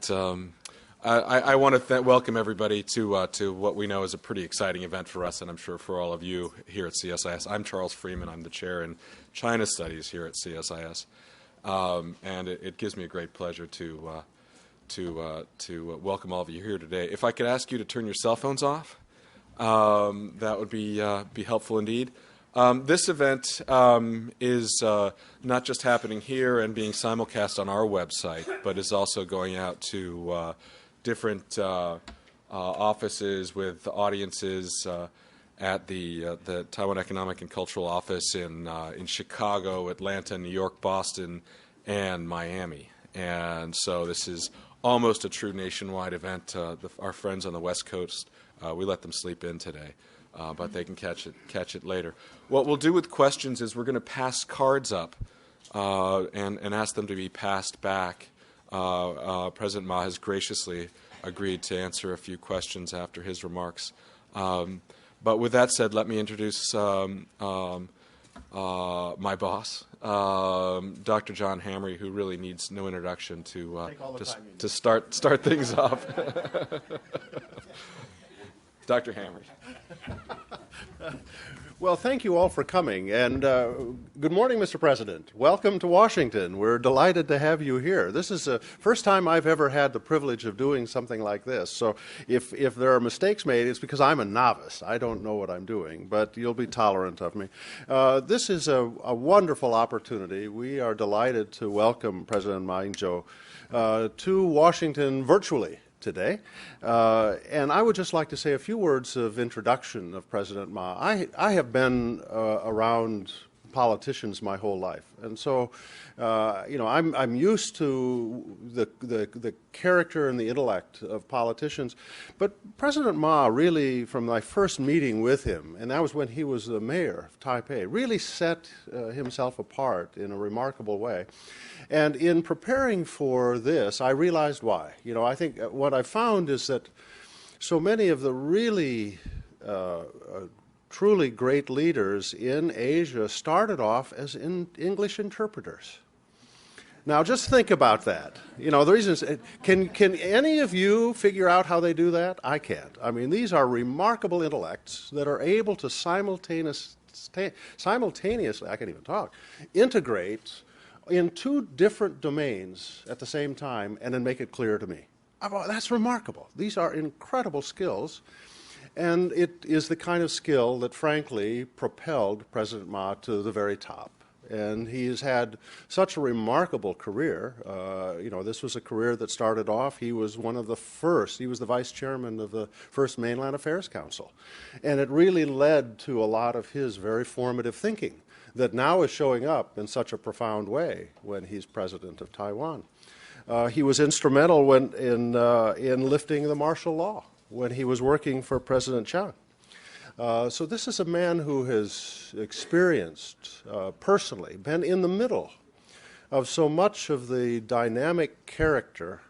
right. I want to welcome everybody to what we know is a pretty exciting event for us, and I'm sure for all of you here at CSIS. I'm Charles Freeman. I'm the chair in China Studies here at CSIS, and it gives me a great pleasure to welcome all of you here today. If I could ask you to turn your cell phones off, that would be helpful indeed. This event is not just happening here and being simulcast on our website, but is also going out to different offices with audiences at the Taiwan Economic and Cultural Office in Chicago, Atlanta, New York, Boston, and Miami. And so this is almost a true nationwide event. Our friends on the West Coast, we let them sleep in today. But they can catch it later. What we'll do with questions is we're going to pass cards up and ask them to be passed back. President Ma has graciously agreed to answer a few questions after his remarks. But with that said, let me introduce my boss, Dr. John Hamre, who really needs no introduction to start things off. Dr. Hamre. Well, thank you all for coming, and good morning, Mr. President. Welcome to Washington. We're delighted to have you here. This is the first time I've ever had the privilege of doing something like this, so if there are mistakes made, it's because I'm a novice. I don't know what I'm doing, but you'll be tolerant of me. This is a wonderful opportunity. We are delighted to welcome President Ma Ying-jeou to Washington virtually today. And I would just like to say a few words of introduction of President Ma. I have been around politicians my whole life, and so I'm used to the character and the intellect of politicians. But President Ma really, from my first meeting with him, and that was when he was the mayor of Taipei, really set himself apart in a remarkable way. And in preparing for this, I realized why. I think what I found is that so many of the really truly great leaders in Asia started off as English interpreters. Now, just think about that. The reason is, can any of you figure out how they do that? I can't. I mean, these are remarkable intellects that are able to simultaneously, I can't even talk, integrate in two different domains at the same time and then make it clear to me. That's remarkable. These are incredible skills, and it is the kind of skill that, frankly, propelled President Ma to the very top. And he has had such a remarkable career. This was a career that started off, he was one of the first, he was the vice chairman of the first Mainland Affairs Council. And it really led to a lot of his very formative thinking that now is showing up in such a profound way when he's president of Taiwan. He was instrumental in lifting the martial law when he was working for President Chiang. So this is a man who has experienced personally, been in the middle of so much of the dynamic character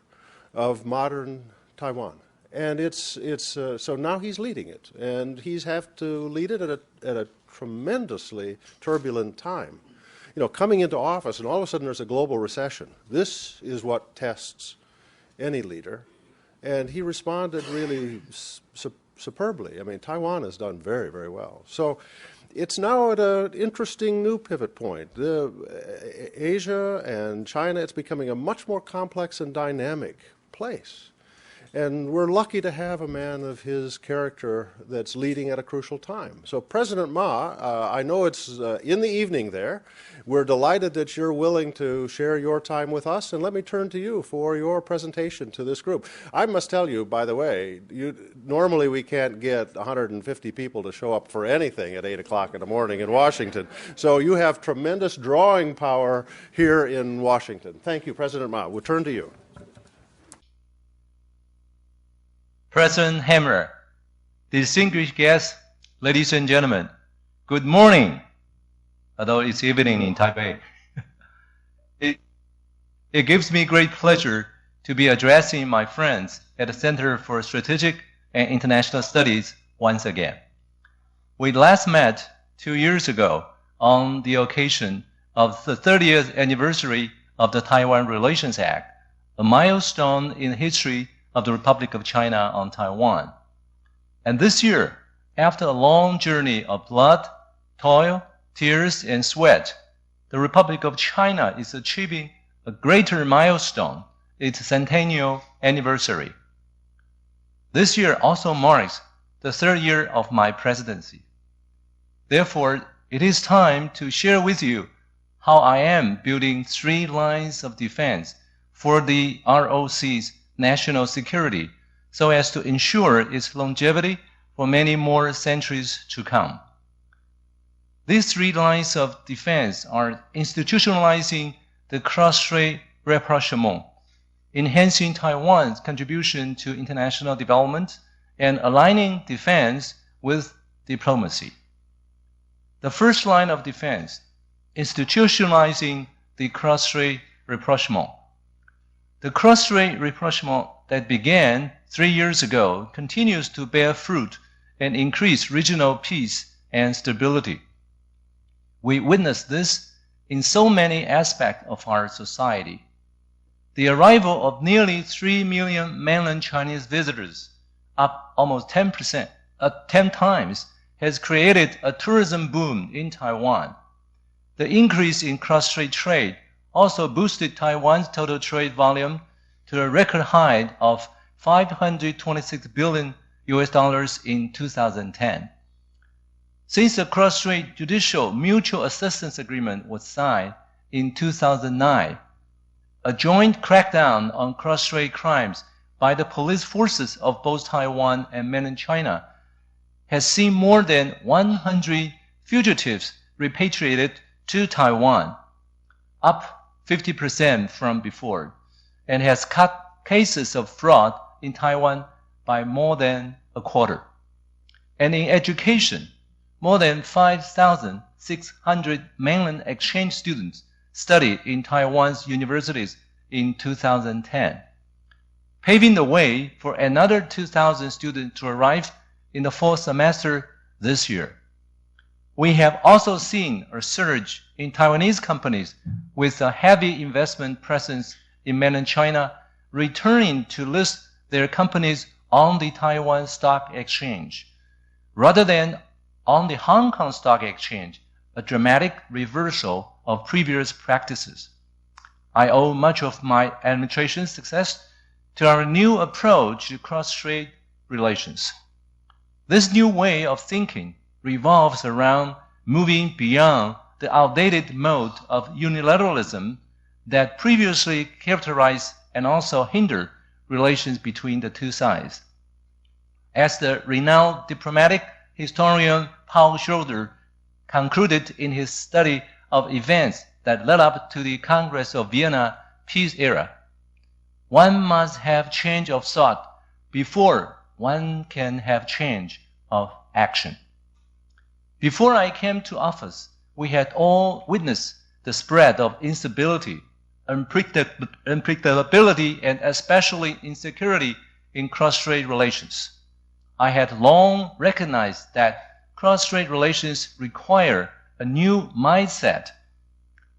of modern Taiwan. And so now he's leading it, and he's have to lead it at a tremendously turbulent time. Coming into office and all of a sudden there's a global recession. This is what tests any leader. And he responded really superbly. I mean, Taiwan has done very, very well. So it's now at an interesting new pivot point. Asia and China, it's becoming a much more complex and dynamic place. And we're lucky to have a man of his character that's leading at a crucial time. So President Ma, I know it's in the evening there. We're delighted that you're willing to share your time with us, and let me turn to you for your presentation to this group. I must tell you, by the way, normally we can't get 150 people to show up for anything at 8 o'clock in the morning in Washington. So you have tremendous drawing power here in Washington. Thank you, President Ma. We'll turn to you. President Hamre, distinguished guests, ladies and gentlemen, good morning, although it's evening in Taipei. It gives me great pleasure to be addressing my friends at the Center for Strategic and International Studies once again. We last met 2 years ago on the occasion of the 30th anniversary of the Taiwan Relations Act a milestone in the history of the Republic of China on Taiwan. And this year, after a long journey of blood, toil, tears, and sweat, the Republic of China is achieving a greater milestone, its centennial anniversary. This year also marks the third year of my presidency. Therefore, it is time to share with you how I am building 3 lines of defense for the ROC's national security so as to ensure its longevity for many more centuries to come. These 3 lines of defense are institutionalizing the cross-strait rapprochement, enhancing Taiwan's contribution to international development, and aligning defense with diplomacy. The first line of defense, institutionalizing the cross-strait rapprochement. The cross-strait rapprochement that began 3 years ago continues to bear fruit and increase regional peace and stability. We witness this in so many aspects of our society. The arrival of nearly 3 million mainland Chinese visitors, up almost 10 times, has created a tourism boom in Taiwan. The increase in cross-strait trade also boosted Taiwan's total trade volume to a record high of $526 billion in 2010. Since the Cross-strait Judicial Mutual Assistance Agreement was signed in 2009, a joint crackdown on cross-strait crimes by the police forces of both Taiwan and mainland China has seen more than 100 fugitives repatriated to Taiwan, up 50% from before, and has cut cases of fraud in Taiwan by more than a quarter. And in education, more than 5,600 mainland exchange students studied in Taiwan's universities in 2010, paving the way for another 2,000 students to arrive in the fall semester this year. We have also seen a surge in Taiwanese companies with a heavy investment presence in mainland China returning to list their companies on the Taiwan Stock Exchange, rather than on the Hong Kong Stock Exchange, a dramatic reversal of previous practices. I owe much of my administration's success to our new approach to cross-strait relations. This new way of thinking revolves around moving beyond the outdated mode of unilateralism that previously characterized and also hindered relations between the two sides. As the renowned diplomatic historian Paul Schroeder concluded in his study of events that led up to the Congress of Vienna peace era, one must have change of thought before one can have change of action. Before I came to office, we had all witnessed the spread of instability, unpredictability, and especially insecurity in cross-strait relations. I had long recognized that cross-strait relations require a new mindset,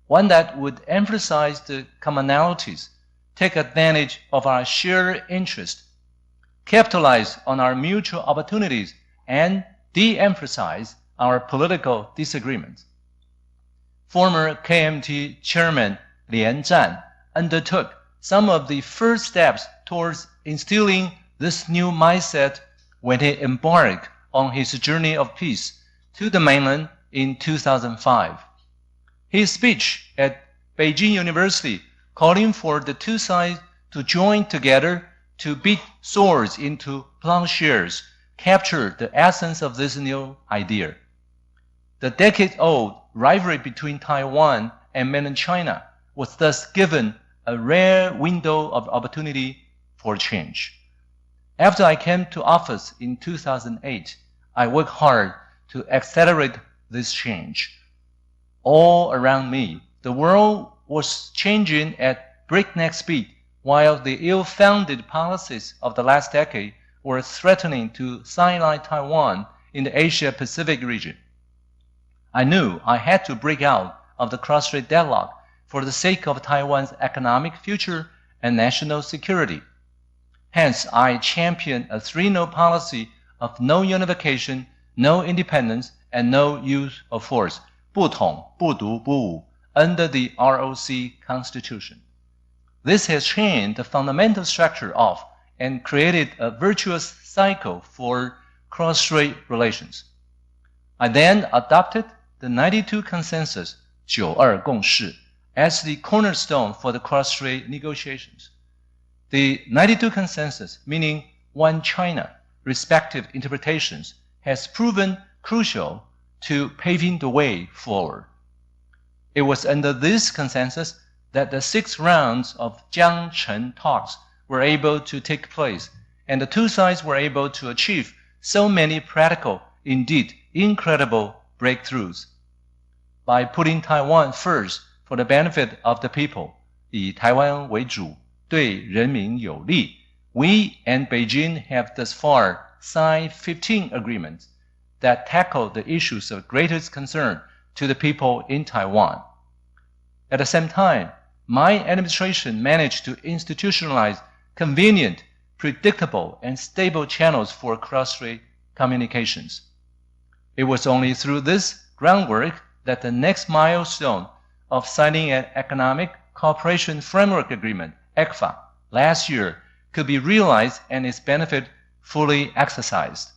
one that would emphasize the commonalities, take advantage of our shared interest, capitalize on our mutual opportunities, and de-emphasize our political disagreements. Former KMT Chairman Lian Zhan undertook some of the first steps towards instilling this new mindset when he embarked on his journey of peace to the mainland in 2005. His speech at Beijing University calling for the two sides to join together to beat swords into plowshares captured the essence of this new idea. The decade-old rivalry between Taiwan and mainland China was thus given a rare window of opportunity for change. After I came to office in 2008, I worked hard to accelerate this change. All around me, the world was changing at breakneck speed, while the ill-founded policies of the last decade were threatening to sideline Taiwan in the Asia-Pacific region. I knew I had to break out of the cross-strait deadlock for the sake of Taiwan's economic future and national security. Hence, I champion a three-no policy of no unification, no independence, and no use of force, 不统,不独,不武, under the ROC Constitution. This has changed the fundamental structure of and created a virtuous cycle for cross-strait relations. I then adopted the 92 Consensus, 92共识, as the cornerstone for the cross-strait negotiations. The 92 Consensus, meaning one China, respective interpretations, has proven crucial to paving the way forward. It was under this consensus that the 6 rounds of Jiangchen talks were able to take place, and the two sides were able to achieve so many practical, indeed incredible breakthroughs. By putting Taiwan first for the benefit of the people, 以台湾为主，对人民有利, we and Beijing have thus far signed 15 agreements that tackle the issues of greatest concern to the people in Taiwan. At the same time, my administration managed to institutionalize convenient, predictable, and stable channels for cross-strait communications. It was only through this groundwork that the next milestone of signing an Economic Cooperation Framework Agreement, ECFA, last year could be realized and its benefit fully exercised.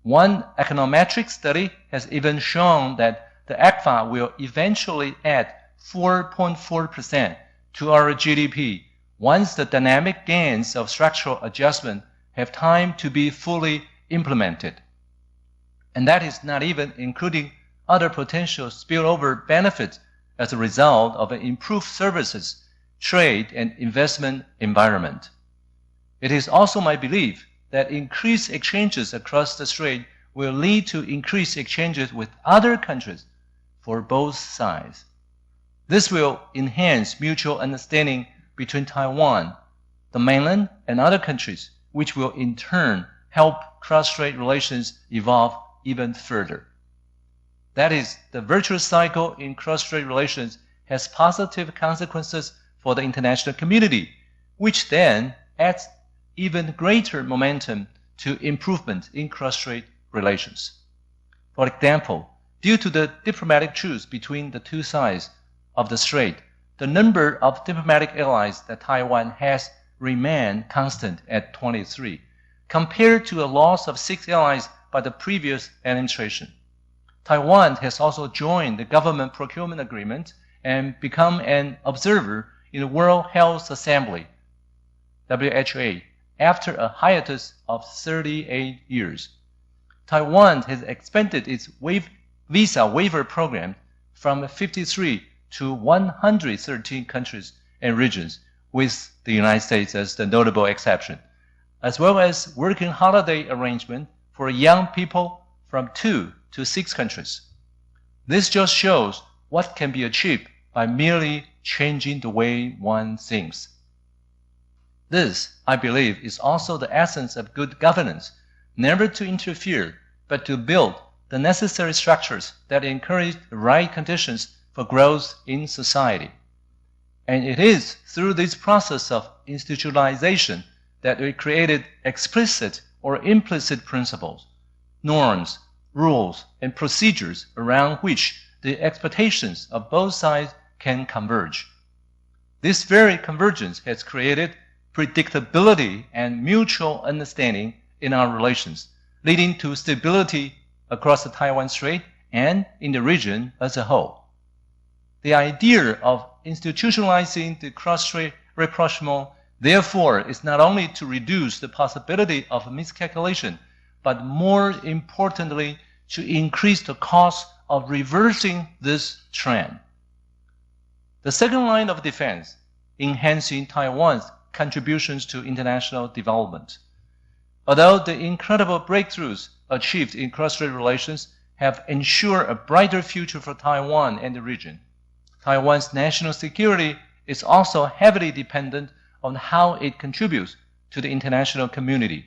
One econometric study has even shown that the ECFA will eventually add 4.4% to our GDP once the dynamic gains of structural adjustment have time to be fully implemented. And that is not even including other potential spillover benefits as a result of an improved services, trade, and investment environment. It is also my belief that increased exchanges across the strait will lead to increased exchanges with other countries for both sides. This will enhance mutual understanding between Taiwan, the mainland, and other countries, which will in turn help cross-strait relations evolve even further. That is, the virtuous cycle in cross-strait relations has positive consequences for the international community, which then adds even greater momentum to improvement in cross-strait relations. For example, due to the diplomatic truce between the two sides of the strait, the number of diplomatic allies that Taiwan has remained constant at 23, compared to a loss of 6 allies by the previous administration. Taiwan has also joined the Government Procurement Agreement and become an observer in the World Health Assembly, WHO, after a hiatus of 38 years. Taiwan has expanded its visa waiver program from 53 to 113 countries and regions, with the United States as the notable exception, as well as working holiday arrangement for young people from 2 to 6 countries. This just shows what can be achieved by merely changing the way one thinks. This, I believe, is also the essence of good governance, never to interfere, but to build the necessary structures that encourage the right conditions for growth in society. And it is through this process of institutionalization that we created explicit or implicit principles, norms, rules, and procedures around which the expectations of both sides can converge. This very convergence has created predictability and mutual understanding in our relations, leading to stability across the Taiwan Strait and in the region as a whole. The idea of institutionalizing the cross-strait rapprochement, therefore, is not only to reduce the possibility of miscalculation, but more importantly, to increase the cost of reversing this trend. The second line of defense, enhancing Taiwan's contributions to international development. Although the incredible breakthroughs achieved in cross-strait relations have ensured a brighter future for Taiwan and the region, Taiwan's national security is also heavily dependent on how it contributes to the international community.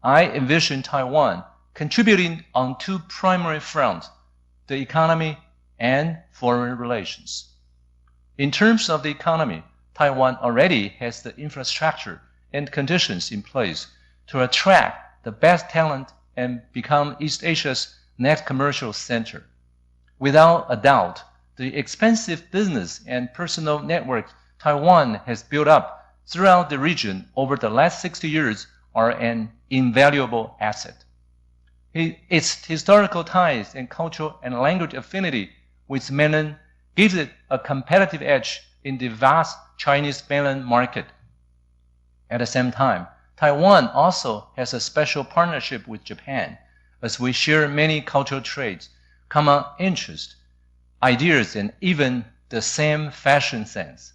I envision Taiwan contributing on 2 primary fronts, the economy and foreign relations. In terms of the economy, Taiwan already has the infrastructure and conditions in place to attract the best talent and become East Asia's next commercial center. Without a doubt, the expensive business and personal networks Taiwan has built up throughout the region over the last 60 years are an invaluable asset. Its historical ties and cultural and language affinity with mainland gives it a competitive edge in the vast Chinese mainland market. At the same time, Taiwan also has a special partnership with Japan, as we share many cultural traits, common interests, ideas, and even the same fashion sense.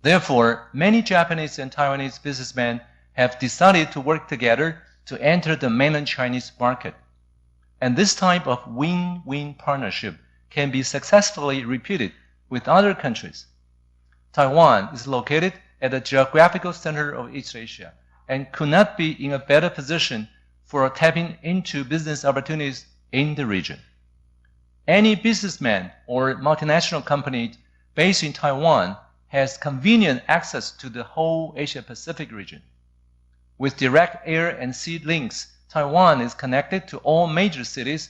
Therefore, many Japanese and Taiwanese businessmen have decided to work together to enter the mainland Chinese market. And this type of win-win partnership can be successfully repeated with other countries. Taiwan is located at the geographical center of East Asia and could not be in a better position for tapping into business opportunities in the region. Any businessman or multinational company based in Taiwan has convenient access to the whole Asia-Pacific region. With direct air and sea links, Taiwan is connected to all major cities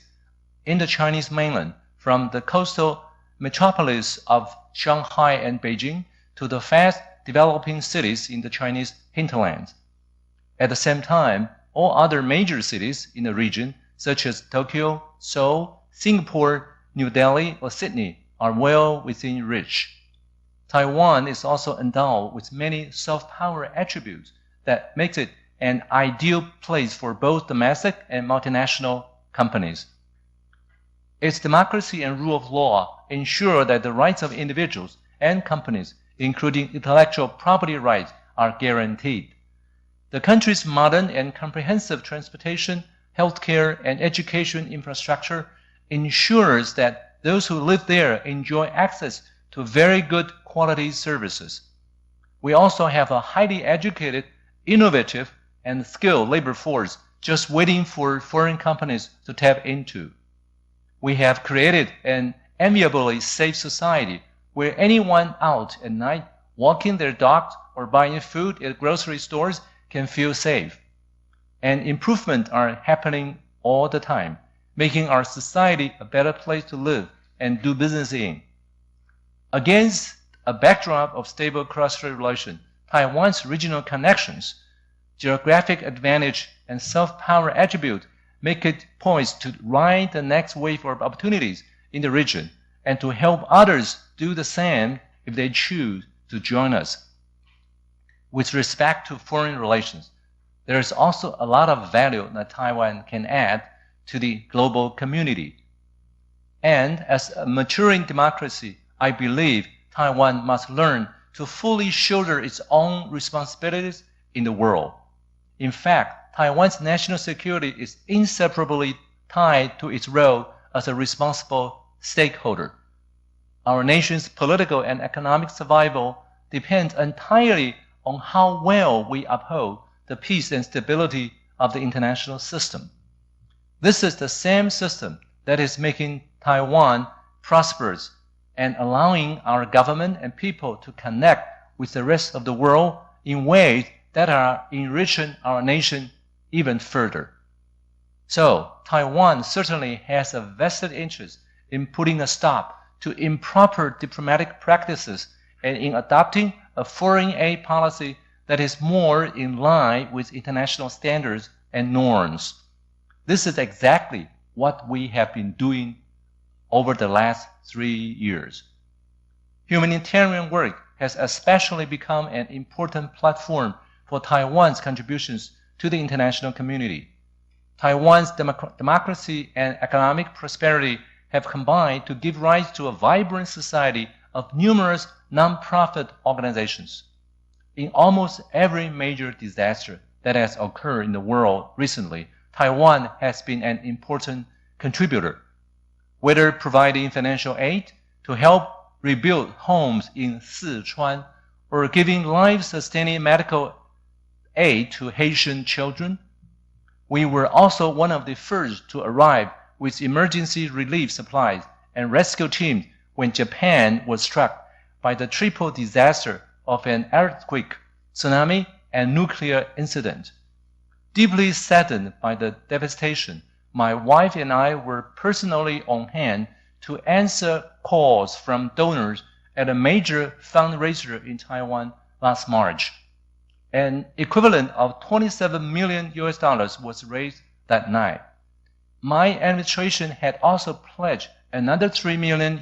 in the Chinese mainland, from the coastal metropolis of Shanghai and Beijing to the fast-developing cities in the Chinese hinterlands. At the same time, all other major cities in the region, such as Tokyo, Seoul, Singapore, New Delhi, or Sydney, are well within reach. Taiwan is also endowed with many soft power attributes that makes it an ideal place for both domestic and multinational companies. Its democracy and rule of law ensure that the rights of individuals and companies, including intellectual property rights, are guaranteed. The country's modern and comprehensive transportation, healthcare, and education infrastructure ensures that those who live there enjoy access to very good quality services. We also have a highly educated, innovative, and skilled labor force just waiting for foreign companies to tap into. We have created an enviably safe society where anyone out at night walking their dogs or buying food at grocery stores can feel safe. And improvements are happening all the time, making our society a better place to live and do business in. Against a backdrop of stable cross-strait relations, Taiwan's regional connections, geographic advantage, and soft power attribute make it poised to ride the next wave of opportunities in the region and to help others do the same if they choose to join us. With respect to foreign relations, there is also a lot of value that Taiwan can add to the global community. And as a maturing democracy, I believe Taiwan must learn to fully shoulder its own responsibilities in the world. In fact, Taiwan's national security is inseparably tied to its role as a responsible stakeholder. Our nation's political and economic survival depends entirely on how well we uphold the peace and stability of the international system. This is the same system that is making Taiwan prosperous and allowing our government and people to connect with the rest of the world in ways that are enriching our nation even further. So, Taiwan certainly has a vested interest in putting a stop to improper diplomatic practices and in adopting a foreign aid policy that is more in line with international standards and norms. This is exactly what we have been doing over the last 3 years. Humanitarian work has especially become an important platform for Taiwan's contributions to the international community. Taiwan's democracy and economic prosperity have combined to give rise to a vibrant society of numerous non-profit organizations. In almost every major disaster that has occurred in the world recently, Taiwan has been an important contributor, whether providing financial aid to help rebuild homes in Sichuan or giving life-sustaining medical aid to Haitian children. We were also one of the first to arrive with emergency relief supplies and rescue teams when Japan was struck by the triple disaster of an earthquake, tsunami, and nuclear incident. Deeply saddened by the devastation, my wife and I were personally on hand to answer calls from donors at a major fundraiser in Taiwan last March. An equivalent of $27 million was raised that night. My administration had also pledged another $3 million.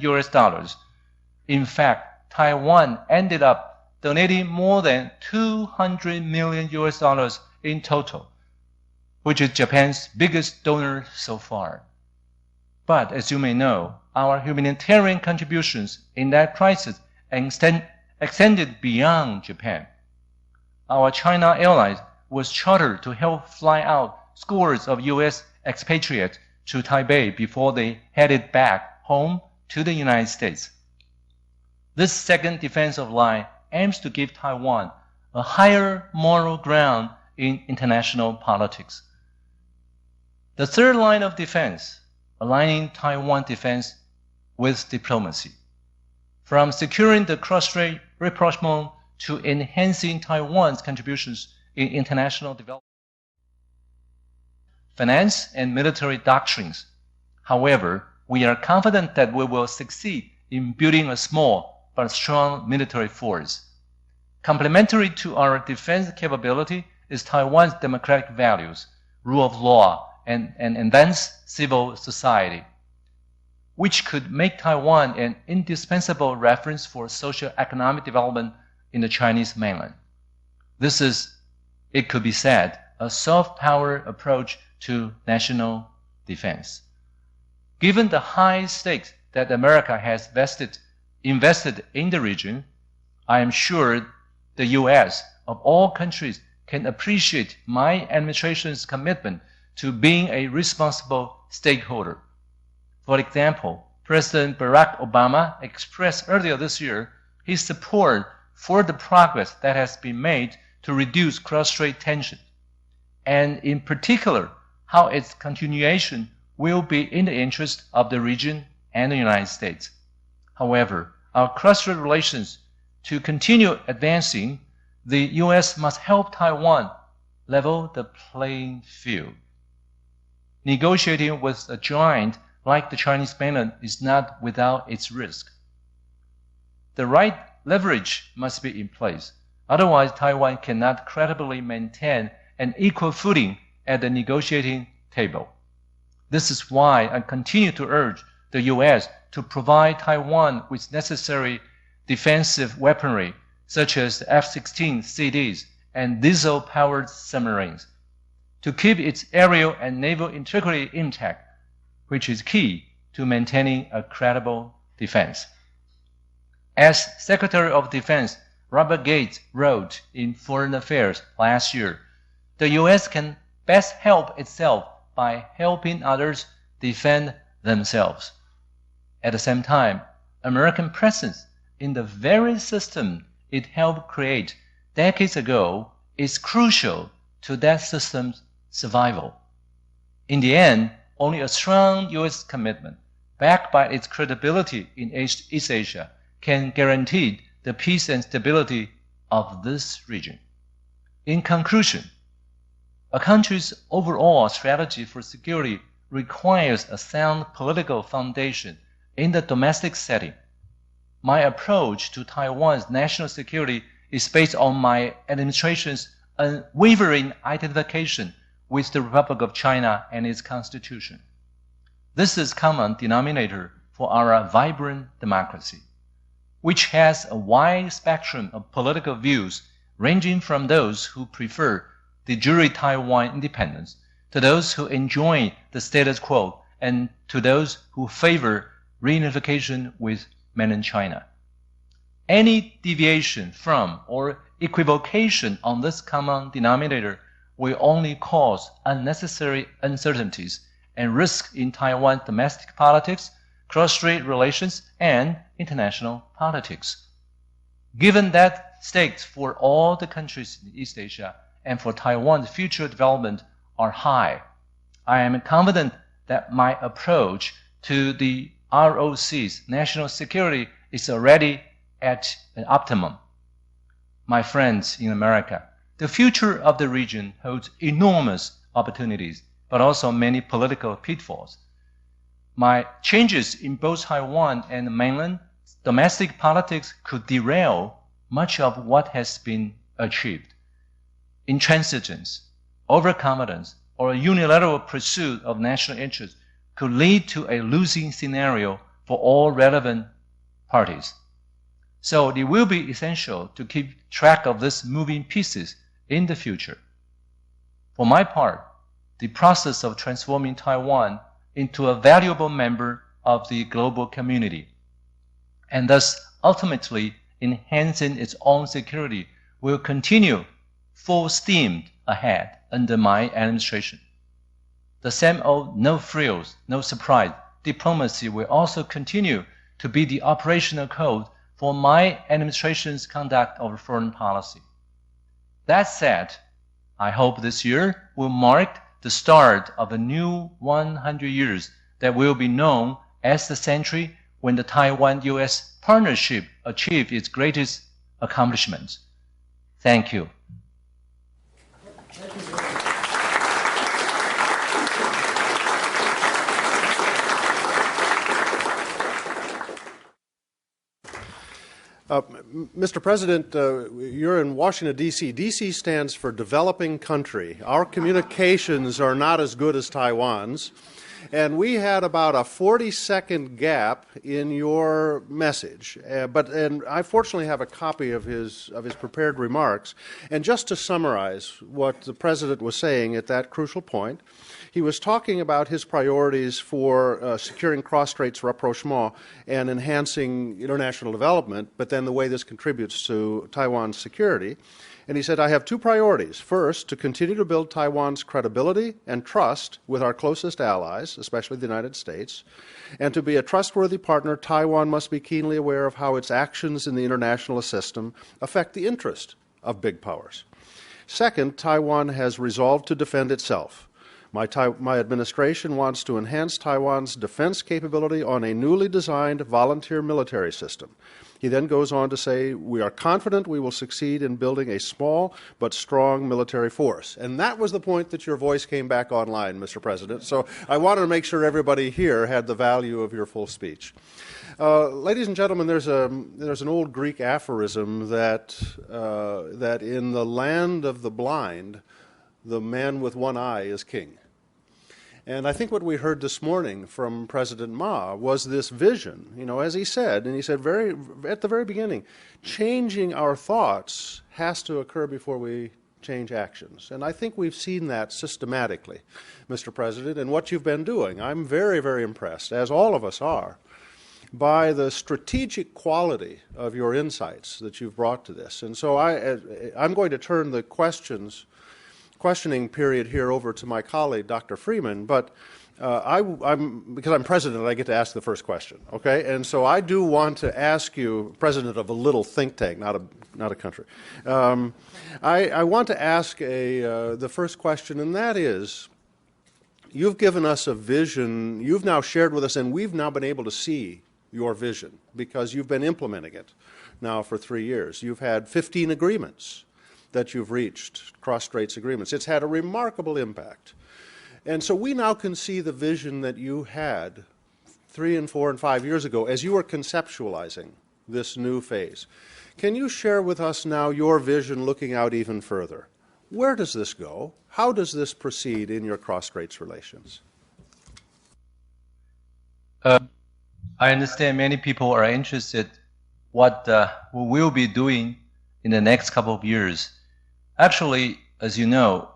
In fact, Taiwan ended up donating more than $200 million in total, which is Japan's biggest donor so far. But as you may know, our humanitarian contributions in that crisis extended beyond Japan. Our China Airlines was chartered to help fly out scores of U.S. expatriates to Taipei before they headed back home to the United States. This second defensive line aims to give Taiwan a higher moral ground in international politics. The third line of defense, aligning Taiwan defense with diplomacy. From securing the cross-strait rapprochement to enhancing Taiwan's contributions in international development, finance, and military doctrines. However, we are confident that we will succeed in building a small but strong military force. Complementary to our defense capability is Taiwan's democratic values, rule of law, and advanced civil society, which could make Taiwan an indispensable reference for socio-economic development in the Chinese mainland. This is, it could be said, a soft power approach to national defense. Given the high stakes that America has invested in the region, I am sure the U.S. of all countries can appreciate my administration's commitment to being a responsible stakeholder. For example, President Barack Obama expressed earlier this year his support for the progress that has been made to reduce cross-strait tension, and in particular, how its continuation will be in the interest of the region and the United States. However, our cross-strait relations to continue advancing, the U.S. must help Taiwan level the playing field. Negotiating with a giant like the Chinese mainland is not without its risk. The right leverage must be in place. Otherwise, Taiwan cannot credibly maintain an equal footing at the negotiating table. This is why I continue to urge the U.S. to provide Taiwan with necessary defensive weaponry, such as the F-16CDs and diesel-powered submarines, to keep its aerial and naval integrity intact, which is key to maintaining a credible defense. As Secretary of Defense Robert Gates wrote in Foreign Affairs last year, the U.S. can best help itself by helping others defend themselves. At the same time, American presence in the very system it helped create decades ago is crucial to that system's survival. In the end, only a strong U.S. commitment, backed by its credibility in East Asia, can guarantee the peace and stability of this region. In conclusion, a country's overall strategy for security requires a sound political foundation in the domestic setting. My approach to Taiwan's national security is based on my administration's unwavering identification with the Republic of China and its constitution. This is common denominator for our vibrant democracy, which has a wide spectrum of political views ranging from those who prefer de jure Taiwan independence to those who enjoy the status quo and to those who favor reunification with mainland China. Any deviation from or equivocation on this common denominator will only cause unnecessary uncertainties and risk in Taiwan domestic politics, cross-strait relations, and international politics. Given that stakes for all the countries in East Asia and for Taiwan's future development are high, I am confident that my approach to the ROC's national security is already at an optimum. my friends in America, the future of the region holds enormous opportunities, but also many political pitfalls. My changes in both Taiwan and the mainland domestic politics could derail much of what has been achieved. Intransigence, overconfidence, or a unilateral pursuit of national interests could lead to a losing scenario for all relevant parties. So it will be essential to keep track of these moving pieces in the future. For my part, the process of transforming Taiwan into a valuable member of the global community, and thus ultimately enhancing its own security, will continue full steam ahead under my administration. The same old no frills, no surprise diplomacy will also continue to be the operational code for my administration's conduct of foreign policy. That said, I hope this year will mark the start of a new 100 years that will be known as the century when the Taiwan-US partnership achieved its greatest accomplishments. Thank you. Mr. President, you're in Washington, D.C. D.C. stands for developing country. Our communications are not as good as Taiwan's. And we had about a 40-second gap in your message. And I fortunately have a copy of his prepared remarks. And just to summarize what the President was saying at that crucial point, he was talking about his priorities for securing cross-straits rapprochement and enhancing international development, but then the way this contributes to Taiwan's security. And he said, I have two priorities. First, to continue to build Taiwan's credibility and trust with our closest allies, especially the United States. And to be a trustworthy partner, Taiwan must be keenly aware of how its actions in the international system affect the interest of big powers. Second, Taiwan has resolved to defend itself. My administration wants to enhance Taiwan's defense capability on a newly designed volunteer military system. He then goes on to say, we are confident we will succeed in building a small but strong military force. And that was the point that your voice came back online, Mr. President. So I wanted to make sure everybody here had the value of your full speech. Ladies and gentlemen, there's an old Greek aphorism that in the land of the blind, the man with one eye is king. And I think what we heard this morning from President Ma was this vision, as he said, and he said at the very beginning, changing our thoughts has to occur before we change actions. And I think we've seen that systematically, Mr. President, and what you've been doing. I'm very, very impressed, as all of us are, by the strategic quality of your insights that you've brought to this. And so I'm going to turn the questioning period here over to my colleague, Dr. Freeman, but because I'm president, I get to ask the first question, okay? And so I do want to ask you, president of a little think tank, not a country, I want to ask the first question, and that is, you've given us a vision, you've now shared with us, and we've now been able to see your vision because you've been implementing it now for 3 years. You've had 15 agreements that you've reached, cross-straits agreements. It's had a remarkable impact. And so we now can see the vision that you had 3 and 4 and 5 years ago as you were conceptualizing this new phase. Can you share with us now your vision looking out even further? Where does this go? How does this proceed in your cross-straits relations? I understand many people are interested what we will be doing in the next couple of years. Actually, as you know,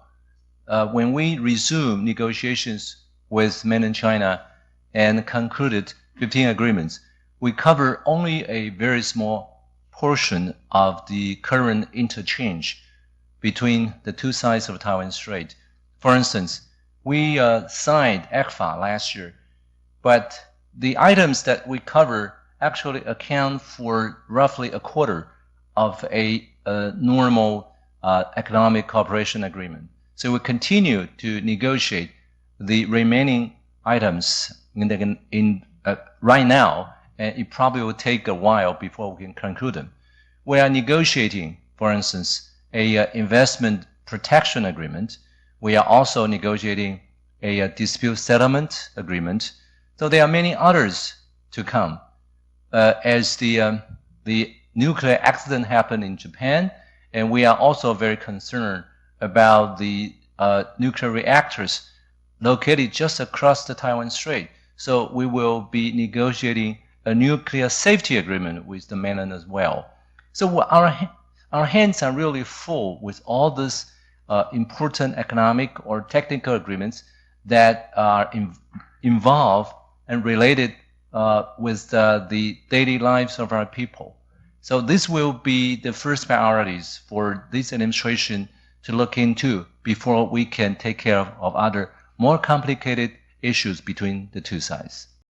when we resumed negotiations with mainland China and concluded 15 agreements, we cover only a very small portion of the current interchange between the two sides of Taiwan Strait. For instance, we signed ECFA last year, but the items that we cover actually account for roughly a quarter of a normal economic cooperation agreement. So we continue to negotiate the remaining items right now, and it probably will take a while before we can conclude them. We are negotiating, for for instance, a investment protection agreement. We are also negotiating a dispute settlement agreement. So there are many others to come. As the nuclear accident happened in Japan, and we are also very concerned about the nuclear reactors located just across the Taiwan Strait. So we will be negotiating a nuclear safety agreement with the mainland as well. So our hands are really full with all these important economic or technical agreements that are involved and related with the daily lives of our people. So this will be the first priorities for this administration to look into before we can take care of other more complicated issues between the two sides.